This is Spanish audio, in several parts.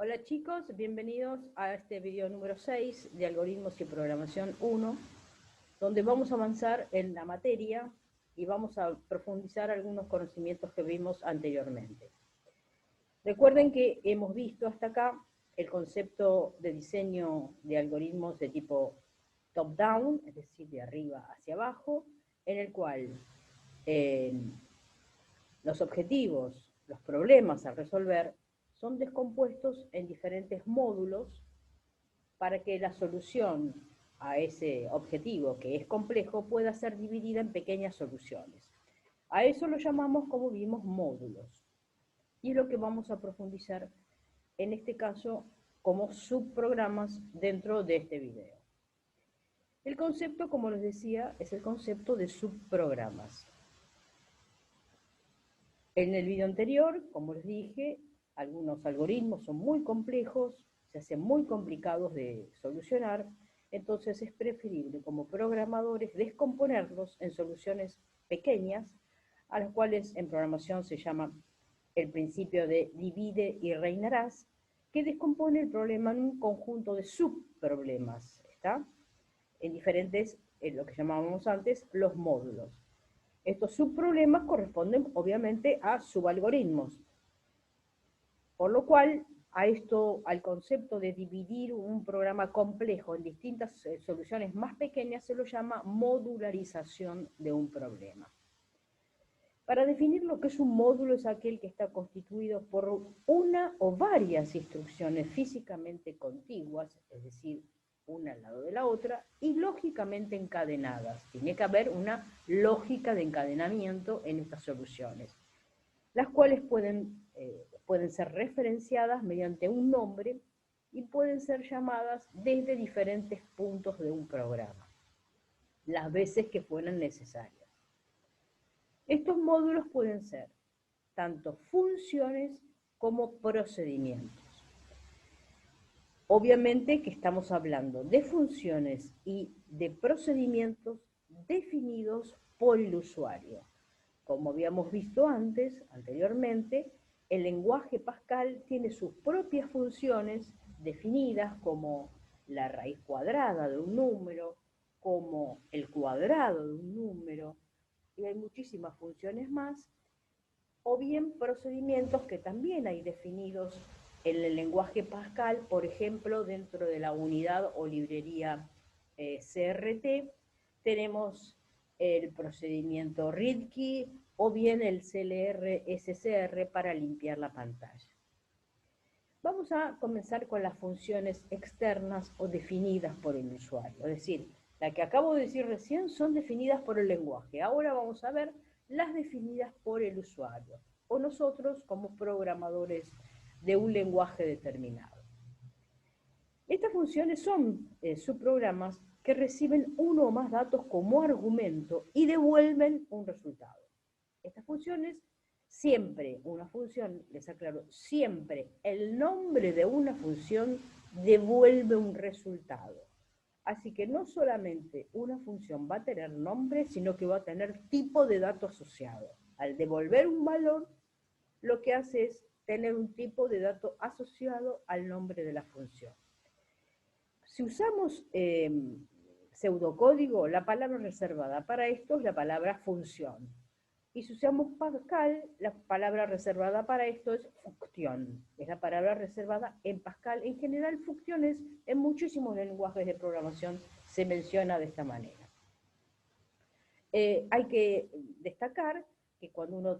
Hola chicos, bienvenidos a este video número 6 de Algoritmos y Programación 1, donde vamos a avanzar en la materia y vamos a profundizar algunos conocimientos que vimos anteriormente. Recuerden que hemos visto hasta acá el concepto de diseño de algoritmos de tipo top-down, es decir, de arriba hacia abajo, en el cual los objetivos, los problemas a resolver, son descompuestos en diferentes módulos para que la solución a ese objetivo, que es complejo, pueda ser dividida en pequeñas soluciones. A eso lo llamamos, como vimos, módulos. Y es lo que vamos a profundizar, en este caso, como subprogramas dentro de este video. El concepto, como les decía, es el concepto de subprogramas. En el video anterior, como les dije, algunos algoritmos son muy complejos, se hacen muy complicados de solucionar, entonces es preferible como programadores descomponerlos en soluciones pequeñas, a las cuales en programación se llama el principio de divide y reinarás, que descompone el problema en un conjunto de subproblemas, ¿está? En diferentes, lo que llamábamos antes, los módulos. Estos subproblemas corresponden obviamente a subalgoritmos, por lo cual al concepto de dividir un programa complejo en distintas soluciones más pequeñas se lo llama modularización de un problema. Para definir lo que es un módulo es aquel que está constituido por una o varias instrucciones físicamente contiguas, es decir, una al lado de la otra, y lógicamente encadenadas. Tiene que haber una lógica de encadenamiento en estas soluciones, las cuales pueden ser referenciadas mediante un nombre y pueden ser llamadas desde diferentes puntos de un programa, las veces que fueran necesarias. Estos módulos pueden ser tanto funciones como procedimientos. Obviamente que estamos hablando de funciones y de procedimientos definidos por el usuario. Como habíamos visto anteriormente, el lenguaje Pascal tiene sus propias funciones definidas como la raíz cuadrada de un número, como el cuadrado de un número, y hay muchísimas funciones más, o bien procedimientos que también hay definidos en el lenguaje Pascal, por ejemplo, dentro de la unidad o librería CRT, tenemos el procedimiento readkey o bien el CLR-SCR para limpiar la pantalla. Vamos a comenzar con las funciones externas o definidas por el usuario, es decir, la que acabo de decir recién son definidas por el lenguaje. Ahora vamos a ver las definidas por el usuario, o nosotros como programadores de un lenguaje determinado. Estas funciones son subprogramas que reciben uno o más datos como argumento y devuelven un resultado. Estas funciones, siempre una función, les aclaro, siempre el nombre de una función devuelve un resultado. Así que no solamente una función va a tener nombre, sino que va a tener tipo de dato asociado. Al devolver un valor, lo que hace es tener un tipo de dato asociado al nombre de la función. Si usamos pseudocódigo, la palabra reservada para esto es la palabra función. Y si usamos Pascal, la palabra reservada para esto es función. Es la palabra reservada en Pascal. En general, funciones en muchísimos lenguajes de programación se menciona de esta manera. Hay que destacar que cuando uno,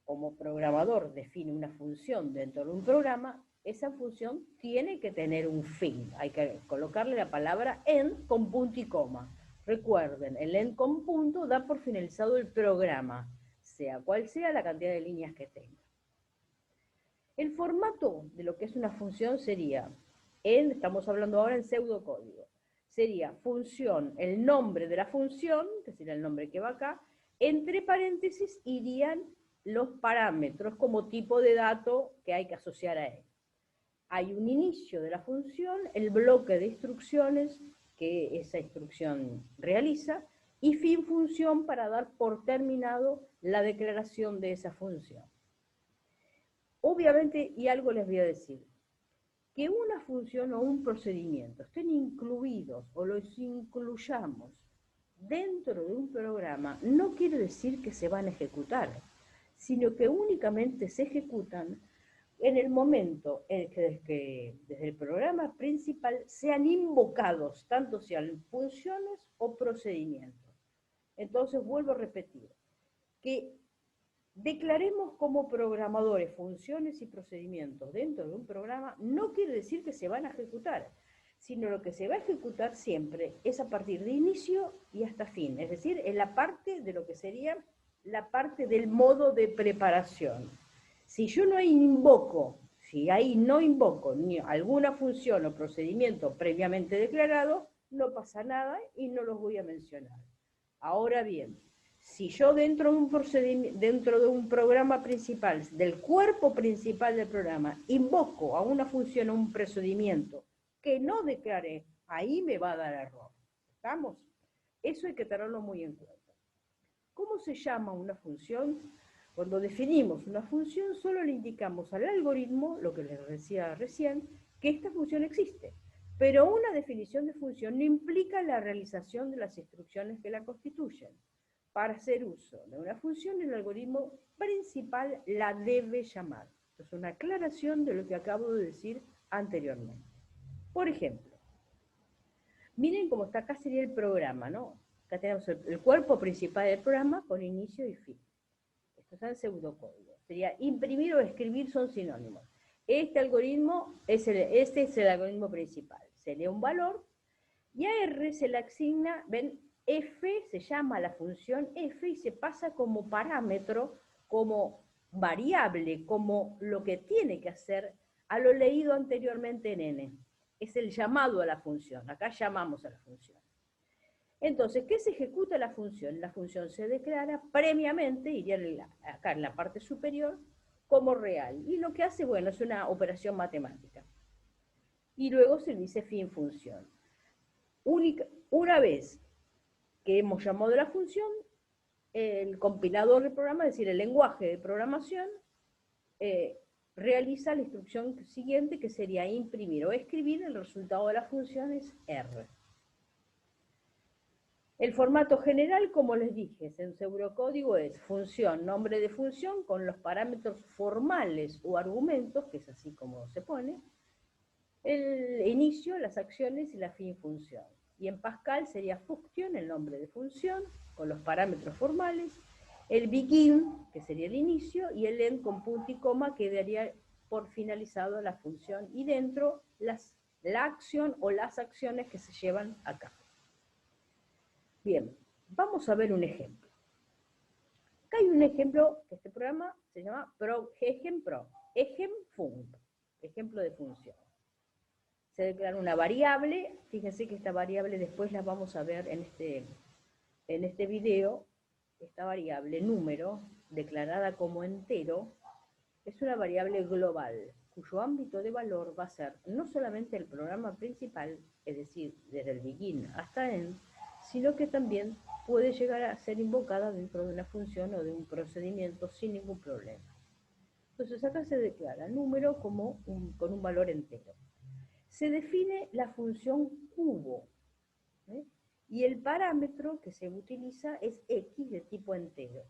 como programador, define una función dentro de un programa, esa función tiene que tener un fin. Hay que colocarle la palabra end con punto y coma. Recuerden, el end con punto da por finalizado el programa, sea cual sea la cantidad de líneas que tenga. El formato de lo que es una función sería, estamos hablando ahora en pseudocódigo, sería función, el nombre de la función, que sería el nombre que va acá, entre paréntesis irían los parámetros como tipo de dato que hay que asociar a él. Hay un inicio de la función, el bloque de instrucciones que esa instrucción realiza, y fin función para dar por terminado la declaración de esa función. Obviamente, y algo les voy a decir, Que una función o un procedimiento estén incluidos o los incluyamos dentro de un programa no quiere decir que se van a ejecutar, sino que únicamente se ejecutan en el momento en que desde el programa principal sean invocados, tanto sean funciones o procedimientos. Entonces, vuelvo a repetir, que declaremos como programadores funciones y procedimientos dentro de un programa no quiere decir que se van a ejecutar, sino lo que se va a ejecutar siempre es a partir de inicio y hasta fin, es decir, en la parte de lo que sería la parte del modo de preparación. Si yo no invoco, si ahí no invoco ni alguna función o procedimiento previamente declarado, no pasa nada y no los voy a mencionar. Ahora bien, si yo dentro de un programa principal, del cuerpo principal del programa, invoco a una función o un procedimiento que no declaré, ahí me va a dar error. ¿Estamos? Eso hay que tenerlo muy en cuenta. ¿Cómo se llama una función? Cuando definimos una función, solo le indicamos al algoritmo, lo que les decía recién, que esta función existe. Pero una definición de función no implica la realización de las instrucciones que la constituyen. Para hacer uso de una función, el algoritmo principal la debe llamar. Esto es una aclaración de lo que acabo de decir anteriormente. Por ejemplo, miren cómo está acá sería el programa, ¿no? Acá tenemos el cuerpo principal del programa con inicio y fin. Esto está en pseudocódigo. Sería imprimir o escribir son sinónimos. Este algoritmo, este es el algoritmo principal. Se lee un valor y a R se le asigna, ven, f se llama la función f y se pasa como parámetro, como variable, como lo que tiene que hacer a lo leído anteriormente en n. Es el llamado a la función. Acá llamamos a la función. Entonces, ¿qué se ejecuta la función? La función se declara previamente, iría acá en la parte superior, como real. Y lo que hace, bueno, es una operación matemática. Y luego se dice fin función. Una vez que hemos llamado la función, el compilador del programa, es decir, el lenguaje de programación, realiza la instrucción siguiente, que sería imprimir o escribir. El resultado de la función es R. El formato general, como les dije, en pseudocódigo es función, nombre de función, con los parámetros formales o argumentos, que es así como se pone, el inicio, las acciones y la fin función. Y en Pascal sería function, el nombre de función, con los parámetros formales, el begin, que sería el inicio, y el end con punto y coma, que daría por finalizado la función, y dentro la acción o las acciones que se llevan a cabo. Bien, vamos a ver un ejemplo. Acá hay un ejemplo, que este programa se llama EgemPro, EgemFunc, ejemplo de función. Se declara una variable, fíjense que esta variable después la vamos a ver en este video. Esta variable número, declarada como entero, es una variable global, cuyo ámbito de valor va a ser no solamente el programa principal, es decir, desde el begin hasta end, sino que también puede llegar a ser invocada dentro de una función o de un procedimiento sin ningún problema. Entonces acá se declara número como con un valor entero. Se define la función cubo, ¿eh? Y el parámetro que se utiliza es x de tipo entero.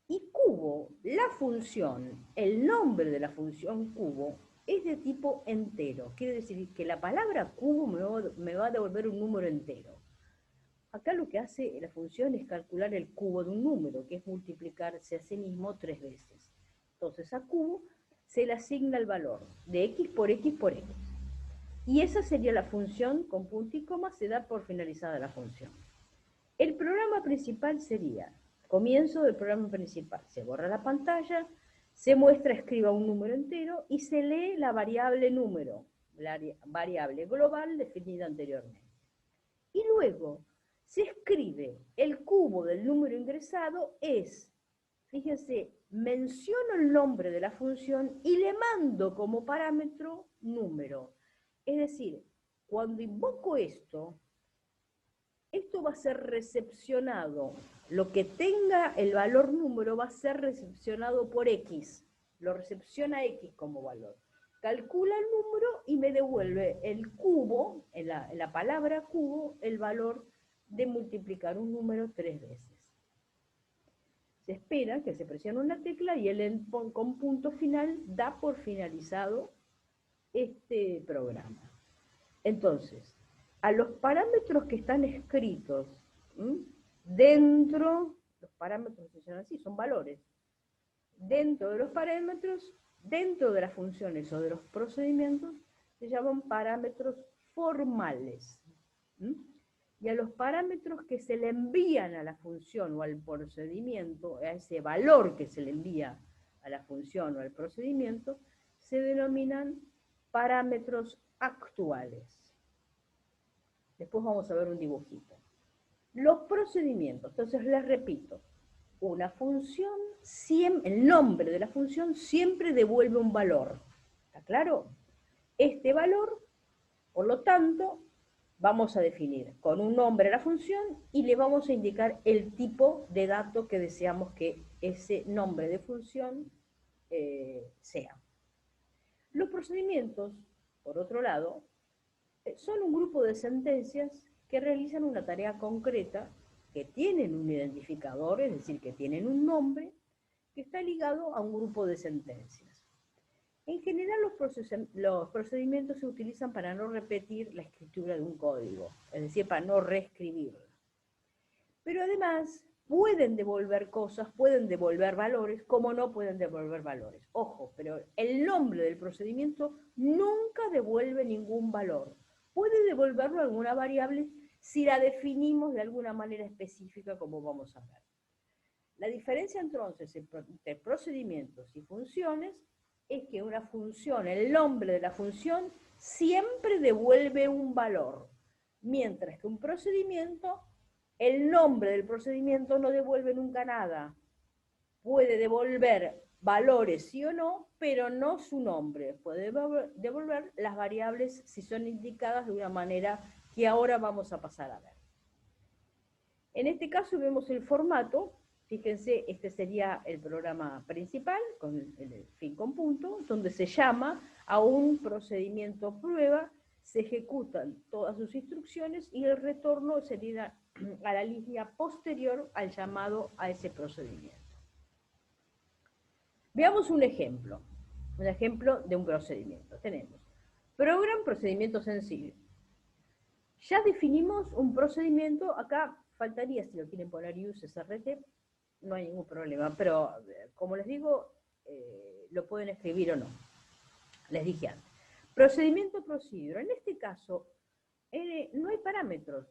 Y cubo, la función, el nombre de la función cubo, es de tipo entero. Quiere decir que la palabra cubo me va a devolver un número entero. Acá lo que hace la función es calcular el cubo de un número, que es multiplicarse a sí mismo 3 veces. Entonces a cubo se le asigna el valor de x por x por x. Y esa sería la función, con punto y coma se da por finalizada la función. El programa principal sería, comienzo del programa principal, se borra la pantalla, se muestra, escriba un número entero y se lee la variable número, la variable global definida anteriormente. Y luego se escribe el cubo del número ingresado fíjense, menciono el nombre de la función y le mando como parámetro número. Es decir, cuando invoco esto va a ser recepcionado, lo que tenga el valor número va a ser recepcionado por X, lo recepciona X como valor. calcula el número y me devuelve el cubo, en la palabra cubo, el valor de multiplicar un número 3 veces. Se espera que se presione una tecla y el con punto final da por finalizado este programa. Entonces, a los parámetros que están escritos dentro, los parámetros se llaman así, son valores, dentro de los parámetros, dentro de las funciones o de los procedimientos, se llaman parámetros formales. Y a los parámetros que se le envían a la función o al procedimiento, a ese valor que se le envía a la función o al procedimiento, se denominan parámetros actuales. Después vamos a ver un dibujito. Los procedimientos, entonces les repito, una función, el nombre de la función siempre devuelve un valor. ¿Está claro? Este valor, por lo tanto, vamos a definir con un nombre la función y le vamos a indicar el tipo de dato que deseamos que ese nombre de función sea. Los procedimientos, por otro lado, son un grupo de sentencias que realizan una tarea concreta, que tienen un identificador, es decir, que tienen un nombre, que está ligado a un grupo de sentencias. En general, los procedimientos se utilizan para no repetir la escritura de un código, es decir, para no reescribirlo. Pero además, pueden devolver cosas, pueden devolver valores, como no pueden devolver valores. Ojo, pero el nombre del procedimiento nunca devuelve ningún valor. Puede devolverlo a alguna variable si la definimos de alguna manera específica, como vamos a ver. La diferencia entonces entre procedimientos y funciones es que una función, el nombre de la función, siempre devuelve un valor, mientras que un procedimiento, el nombre del procedimiento no devuelve nunca nada. Puede devolver valores sí o no, pero no su nombre. Puede devolver las variables si son indicadas de una manera que ahora vamos a pasar a ver. En este caso vemos el formato. Fíjense, este sería el programa principal, con el fin con punto, donde se llama a un procedimiento prueba, se ejecutan todas sus instrucciones y el retorno sería a la línea posterior al llamado a ese procedimiento. Veamos un ejemplo de un procedimiento. Tenemos program, procedimiento sencillo. Ya definimos un procedimiento, acá faltaría, si lo quieren poner use SRT, no hay ningún problema, pero como les digo, lo pueden escribir o no. Les dije antes. Procedimiento procedure. En este caso, no hay parámetros.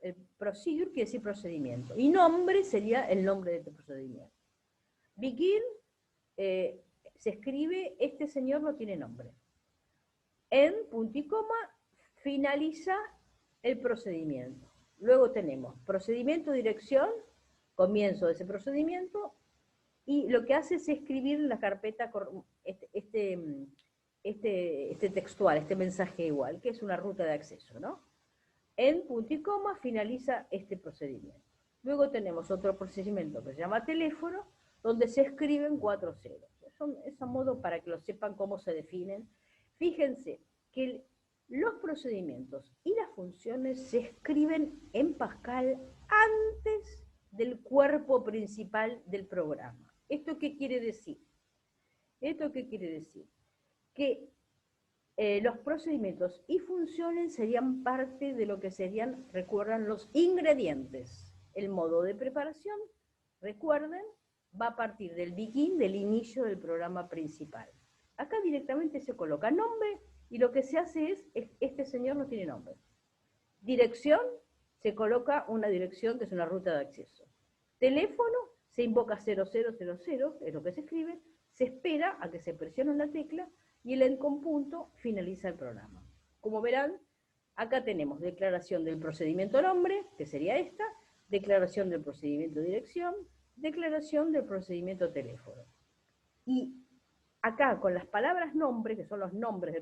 El procedure quiere decir procedimiento. Y nombre sería el nombre de este procedimiento. Begin, se escribe, este señor no tiene nombre. En punto y coma, finaliza el procedimiento. Luego tenemos procedimiento, dirección, comienzo de ese procedimiento, y lo que hace es escribir en la carpeta este textual, este mensaje igual, que es una ruta de acceso, ¿no? En punto y coma finaliza este procedimiento. Luego tenemos otro procedimiento que se llama teléfono, donde se escriben 4 ceros. Es a modo para que lo sepan cómo se definen. Fíjense que los procedimientos y las funciones se escriben en Pascal antes del cuerpo principal del programa. ¿Esto qué quiere decir? ¿Esto qué quiere decir? Que los procedimientos y funciones serían parte de lo que serían, recuerdan, los ingredientes. El modo de preparación, recuerden, va a partir del begin, del inicio del programa principal. Acá directamente se coloca nombre y lo que se hace es, este señor no tiene nombre. Dirección, se coloca una dirección que es una ruta de acceso. Teléfono, se invoca 0000, es lo que se escribe, se espera a que se presione una tecla y el end con punto finaliza el programa. Como verán, acá tenemos declaración del procedimiento nombre, que sería esta, declaración del procedimiento dirección, declaración del procedimiento teléfono. Y acá, con las palabras nombre, que son los nombres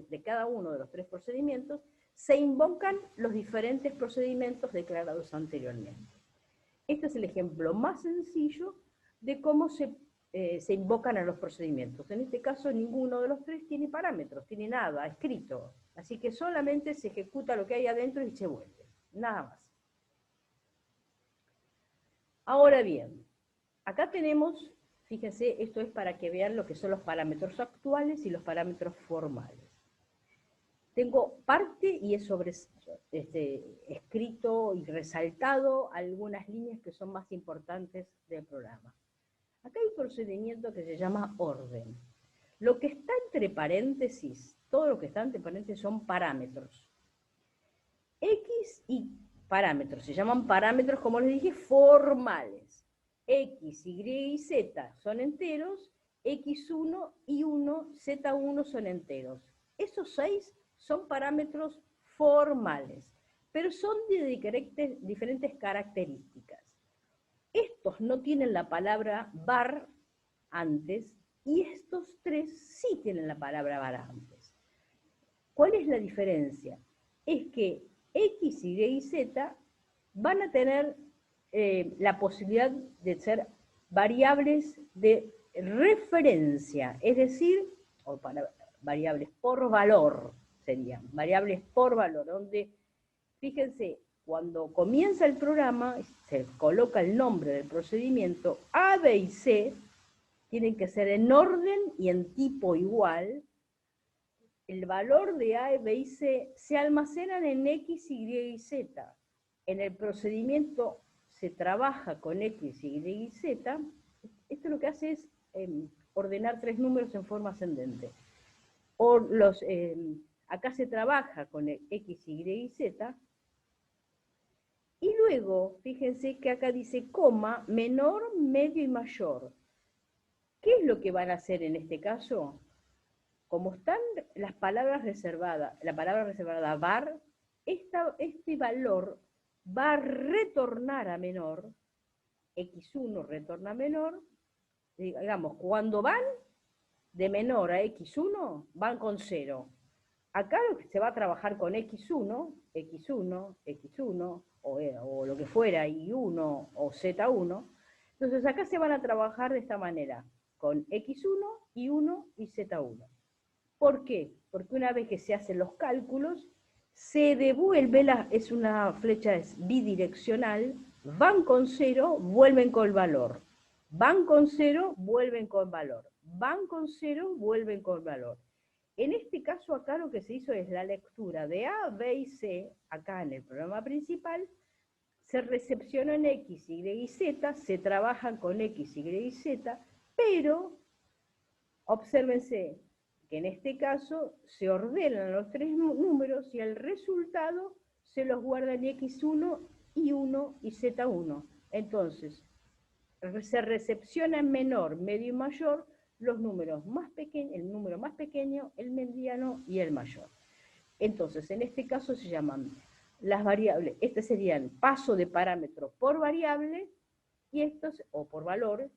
de cada uno de los 3 procedimientos, se invocan los diferentes procedimientos declarados anteriormente. Este es el ejemplo más sencillo de cómo se se invocan a los procedimientos. En este caso, ninguno de los tres tiene parámetros, tiene nada escrito. Así que solamente se ejecuta lo que hay adentro y se vuelve. Nada más. Ahora bien, acá tenemos, fíjense, esto es para que vean lo que son los parámetros actuales y los parámetros formales. Tengo parte y he escrito y resaltado algunas líneas que son más importantes del programa. Acá hay un procedimiento que se llama orden. Lo que está entre paréntesis, todo lo que está entre paréntesis son parámetros. X y parámetros, se llaman parámetros, como les dije, formales. X, Y y Z son enteros, X1, Y1, Z1 son enteros. Esos 6 son parámetros formales, pero son de diferentes características. Estos no tienen la palabra var antes y estos 3 sí tienen la palabra var antes. ¿Cuál es la diferencia? Es que X, Y y Z van a tener la posibilidad de ser variables de referencia, es decir, o para variables por valor serían, variables por valor, donde, fíjense, cuando comienza el programa, se coloca el nombre del procedimiento, A, B y C tienen que ser en orden y en tipo igual. El valor de A, B y C se almacenan en X, Y y Z. En el procedimiento se trabaja con X, Y y Z. Esto lo que hace es ordenar 3 números en forma ascendente. Acá se trabaja con X, Y y Z. Y luego, fíjense que acá dice coma, menor, medio y mayor. ¿Qué es lo que van a hacer en este caso? Como están las palabras reservadas, la palabra reservada var, este valor va a retornar a menor, x1 retorna a menor, digamos, cuando van de menor a x1, van con 0. Acá se va a trabajar con x1, x1, x1, o lo que fuera, y1 o z1. Entonces acá se van a trabajar de esta manera, con x1, y1 y z1. ¿Por qué? Porque una vez que se hacen los cálculos, se devuelve, es una flecha bidireccional, van con 0, vuelven con el valor. Van con 0, vuelven con valor. Van con 0, vuelven con valor. En este caso acá lo que se hizo es la lectura de A, B y C, acá en el programa principal, se recepcionó en X, Y y Z, se trabajan con X, Y y Z, pero, obsérvense, que en este caso se ordenan los 3 números y el resultado se los guarda en X1, Y1 y Z1. Entonces, se recepciona en menor, medio y mayor los números más pequeños, el número más pequeño, el mediano y el mayor. Entonces, en este caso se llaman las variables, este serían paso de parámetro por variable, y estos, o por valor,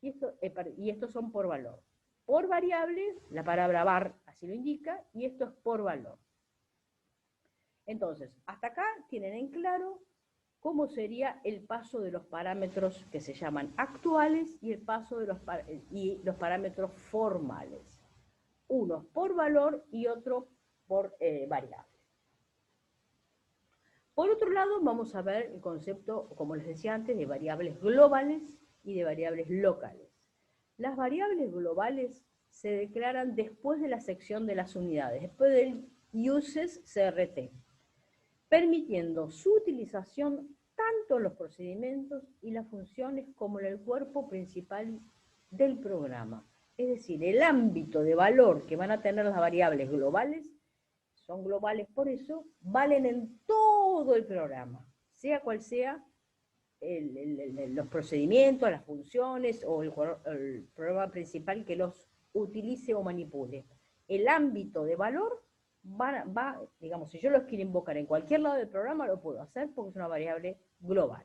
y estos son por valor. Por variable, la palabra var así lo indica, y esto es por valor. Entonces, hasta acá tienen en claro cómo sería el paso de los parámetros que se llaman actuales y el paso de los parámetros formales. Uno por valor y otro por variable. Por otro lado, vamos a ver el concepto, como les decía antes, de variables globales y de variables locales. Las variables globales se declaran después de la sección de las unidades, después del uses CRT, permitiendo su utilización tanto en los procedimientos y las funciones como en el cuerpo principal del programa. Es decir, el ámbito de valor que van a tener las variables globales, son globales por eso, valen en todo el programa, sea cual sea los procedimientos, las funciones o el programa principal que los utilice o manipule. El ámbito de valor va, digamos, si yo los quiero invocar en cualquier lado del programa, lo puedo hacer porque es una variable global.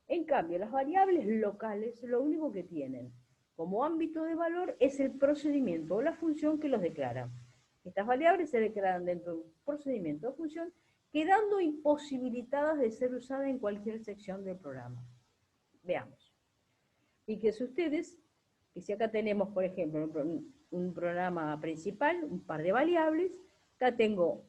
En cambio, las variables locales, lo único que tienen como ámbito de valor es el procedimiento o la función que los declara. Estas variables se declaran dentro de un procedimiento o función, quedando imposibilitadas de ser usadas en cualquier sección del programa. Veamos. Fíjense ustedes que si acá tenemos, por ejemplo, un programa principal, un par de variables, acá tengo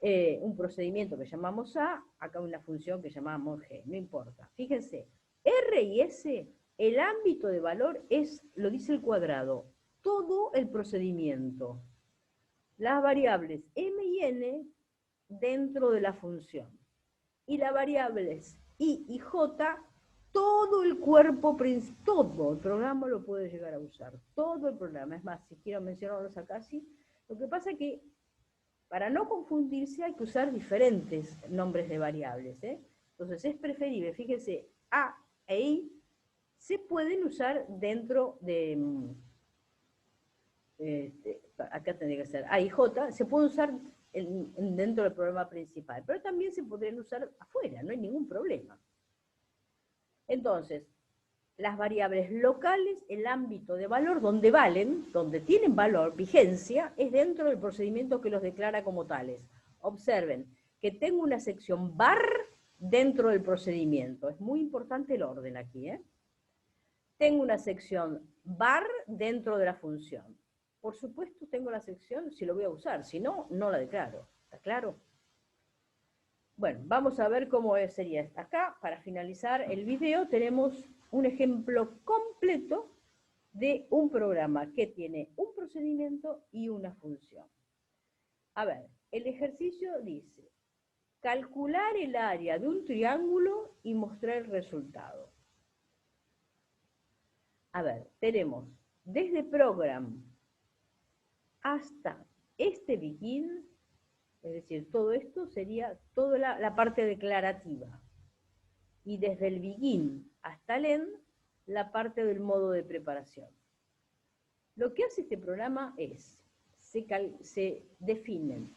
un procedimiento que llamamos A, acá una función que llamamos G, no importa. Fíjense, R y S, el ámbito de valor es, lo dice el cuadrado, todo el procedimiento. Las variables M y N dentro de la función. Y las variables I y J, todo el cuerpo, todo el programa lo puede llegar a usar. Todo el programa. Es más, si quiero mencionarlos acá, sí. Lo que pasa es que para no confundirse hay que usar diferentes nombres de variables. Entonces es preferible, fíjense, A e I se pueden usar dentro de, acá tendría que ser A y J, se pueden usar dentro del programa principal, pero también se podrían usar afuera, no hay ningún problema. Entonces, las variables locales, el ámbito de valor donde valen, donde tienen valor, vigencia, es dentro del procedimiento que los declara como tales. Observen que tengo una sección var dentro del procedimiento. Es muy importante el orden aquí. Tengo una sección var dentro de la función. Por supuesto tengo la sección si lo voy a usar, si no, no la declaro. ¿Está claro? Bueno, vamos a ver cómo sería esta. Acá, para finalizar el video, tenemos un ejemplo completo de un programa que tiene un procedimiento y una función. A ver, el ejercicio dice, calcular el área de un triángulo y mostrar el resultado. A ver, tenemos desde program hasta este begin, es decir, todo esto sería toda la parte declarativa. Y desde el begin hasta el end, la parte del modo de preparación. Lo que hace este programa es, se definen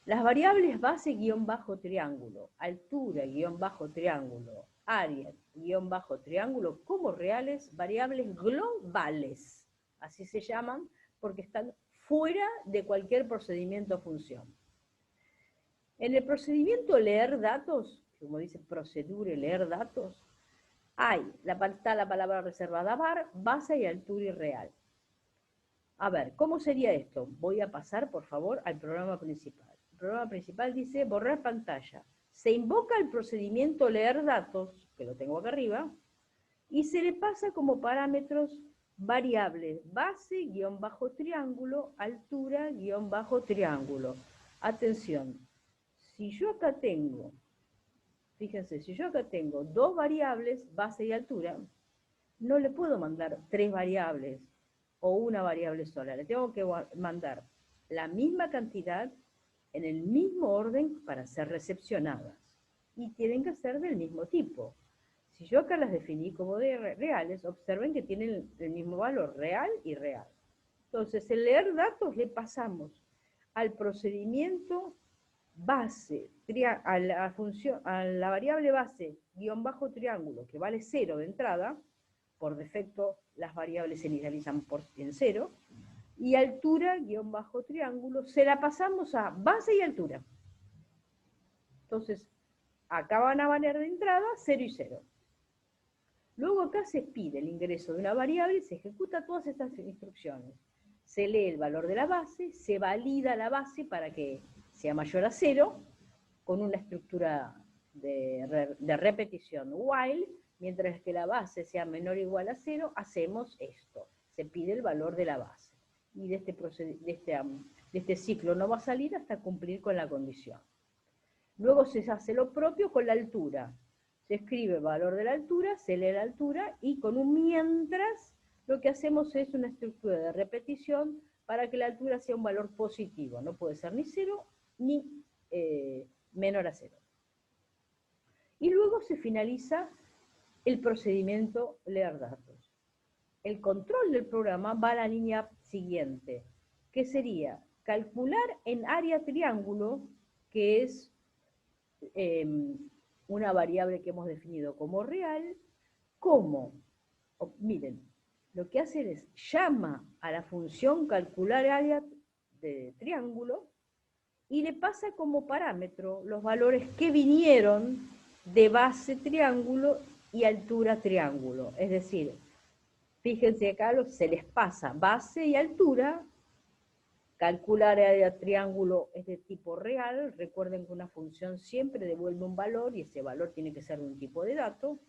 las variables base -triángulo, altura -triángulo, área -triángulo como reales variables globales. Así se llaman porque están fuera de cualquier procedimiento o función. En el procedimiento leer datos, como dice procedure leer datos, está la palabra reservada var, base y altura y real. A ver, ¿cómo sería esto? Voy a pasar, por favor, al programa principal. El programa principal dice borrar pantalla. Se invoca el procedimiento leer datos, que lo tengo acá arriba, y se le pasa como parámetros variables base, -triángulo, altura, -triángulo. Atención, si yo acá tengo, fíjense, si yo acá tengo dos variables, base y altura, no le puedo mandar tres variables o una variable sola. Le tengo que mandar la misma cantidad en el mismo orden para ser recepcionadas. Y tienen que ser del mismo tipo. Si yo acá las definí como reales, observen que tienen el mismo valor, real y real. Entonces, el leer datos le pasamos al procedimiento base, a la variable base, -triángulo, que vale 0 de entrada, por defecto las variables se inicializan en 0, y altura, -triángulo, se la pasamos a base y altura. Entonces, acá van a valer de entrada 0 y 0. Luego acá se pide el ingreso de una variable y se ejecuta todas estas instrucciones. Se lee el valor de la base, se valida la base para que sea mayor a 0, con una estructura de repetición while, mientras que la base sea menor o igual a 0, hacemos esto. Se pide el valor de la base. Y de este ciclo no va a salir hasta cumplir con la condición. Luego se hace lo propio con la altura. Se escribe el valor de la altura, se lee la altura, y con un mientras lo que hacemos es una estructura de repetición para que la altura sea un valor positivo. No puede ser ni 0 ni menor a 0. Y luego se finaliza el procedimiento leer datos. El control del programa va a la línea siguiente, que sería calcular en área triángulo, que es una variable que hemos definido como real, miren, lo que hacen es llama a la función calcular área de triángulo y le pasa como parámetro los valores que vinieron de base triángulo y altura triángulo. Es decir, Fíjense acá, se les pasa base y altura. Calcular área de triángulo es de tipo real. Recuerden que una función siempre devuelve un valor y ese valor tiene que ser de un tipo de dato.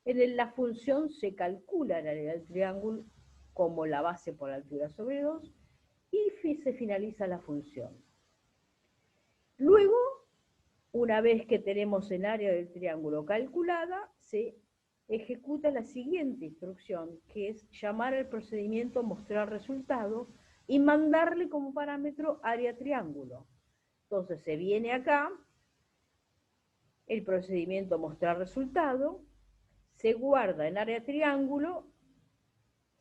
En la función se calcula el área del triángulo como la base por altura sobre 2 y se finaliza la función. Luego, una vez que tenemos el área del triángulo calculada, se ejecuta la siguiente instrucción, que es llamar al procedimiento mostrar resultado y mandarle como parámetro área triángulo. Entonces se viene acá, el procedimiento mostrar resultado, se guarda en área triángulo,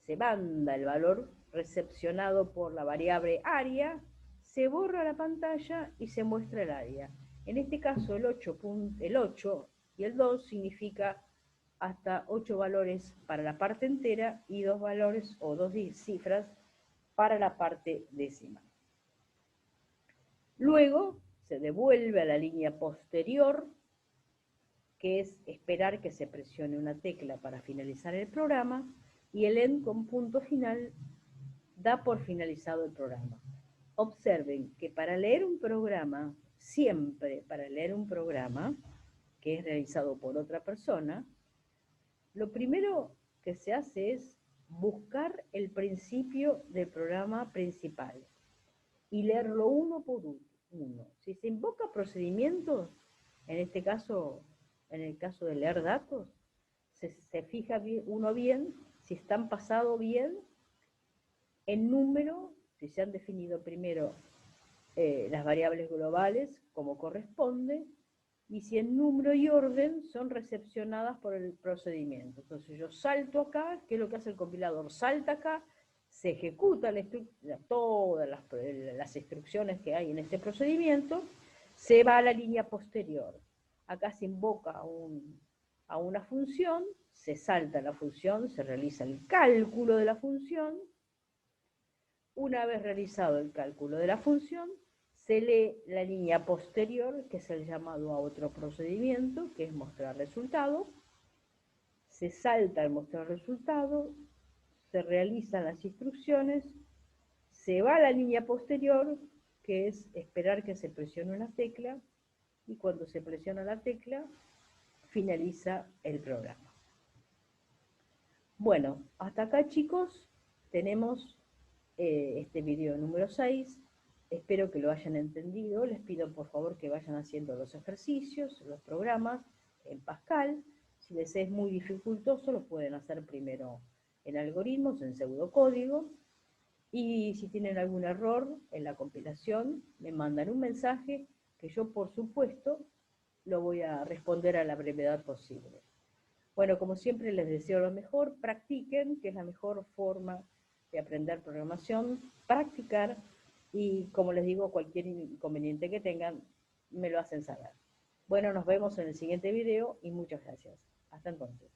se manda el valor recepcionado por la variable área, se borra la pantalla y se muestra el área. En este caso el 8 y el 2 significa hasta 8 valores para la parte entera y 2 valores o 2 cifras para la parte decimal. Luego se devuelve a la línea posterior, que es esperar que se presione una tecla para finalizar el programa, y el end con punto final da por finalizado el programa. Observen que para leer un programa, siempre para leer un programa que es realizado por otra persona, lo primero que se hace es buscar el principio del programa principal y leerlo uno por uno. Si se invoca procedimientos, en este caso, en el caso de leer datos, se fija uno bien si están pasados bien en número, si se han definido primero las variables globales como corresponde, y si en número y orden son recepcionadas por el procedimiento. Entonces yo salto acá, ¿qué es lo que hace el compilador? Salta acá, se ejecuta todas las instrucciones que hay en este procedimiento, se va a la línea posterior. Acá se invoca a una función, se salta la función, se realiza el cálculo de la función. Una vez realizado el cálculo de la función, se lee la línea posterior, que es el llamado a otro procedimiento, que es mostrar resultado. Se salta el mostrar resultado, se realizan las instrucciones, se va a la línea posterior, que es esperar que se presione una tecla, y cuando se presiona la tecla, finaliza el programa. Bueno, hasta acá, chicos, tenemos este video número 6. Espero que lo hayan entendido. Les pido por favor que vayan haciendo los ejercicios, los programas en Pascal. Si les es muy dificultoso, lo pueden hacer primero en algoritmos, en pseudocódigo. Y si tienen algún error en la compilación, me mandan un mensaje que yo, por supuesto, lo voy a responder a la brevedad posible. Bueno, como siempre les deseo lo mejor. Practiquen, que es la mejor forma de aprender programación, practicar, y como les digo, cualquier inconveniente que tengan, me lo hacen saber. Bueno, nos vemos en el siguiente video y muchas gracias. Hasta entonces.